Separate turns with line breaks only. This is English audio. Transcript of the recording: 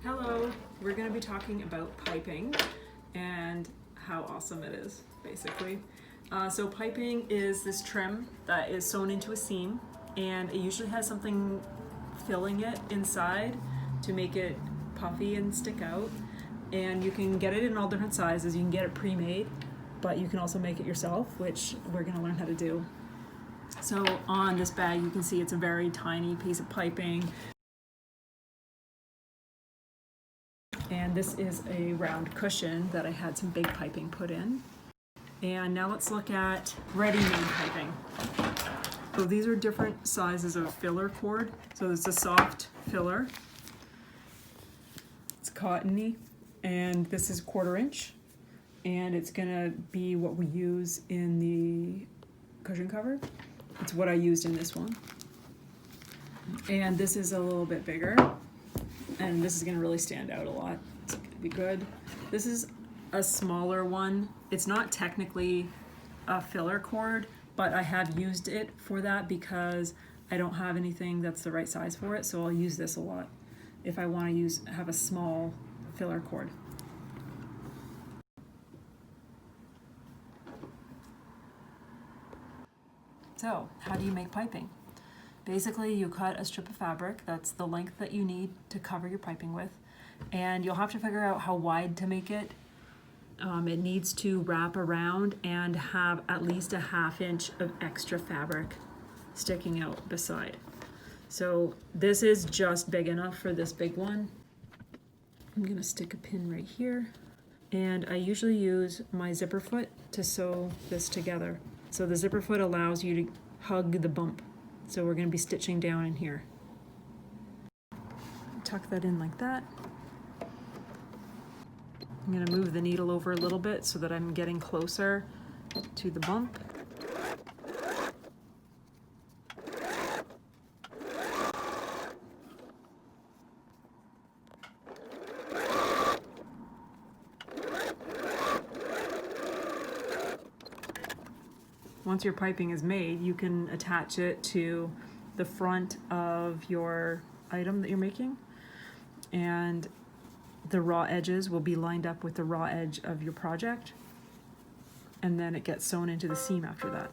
Hello, we're going to be talking about piping and how awesome it is, basically. So piping is this trim that is sewn into a seam, and it usually has something filling it inside to make it puffy and stick out. And you can get it in all different sizes. You can get it pre-made, but you can also make it yourself, which we're going to learn how to do. So on this bag, you can see it's a very tiny piece of piping. And this is a round cushion that I had some big piping put in. And now let's look at ready-made piping. So these are different sizes of filler cord. So it's a soft filler. It's cottony, and this is 1/4 inch. And it's gonna be what we use in the cushion cover. It's what I used in this one. And this is a little bit bigger. And this is gonna really stand out a lot. It's gonna be good. This is a smaller one. It's not technically a filler cord, but I have used it for that because I don't have anything that's the right size for it, so I'll use this a lot if I wanna have a small filler cord. So, how do you make piping? Basically, you cut a strip of fabric, that's the length that you need to cover your piping with, and you'll have to figure out how wide to make it. It needs to wrap around and have at least a 1/2 inch of extra fabric sticking out beside. So this is just big enough for this big one. I'm gonna stick a pin right here, and I usually use my zipper foot to sew this together. So the zipper foot allows you to hug the bump. So we're going to be stitching down in here. Tuck that in like that. I'm going to move the needle over a little bit so that I'm getting closer to the bump. Once your piping is made, you can attach it to the front of your item that you're making, and the raw edges will be lined up with the raw edge of your project, and then it gets sewn into the seam after that.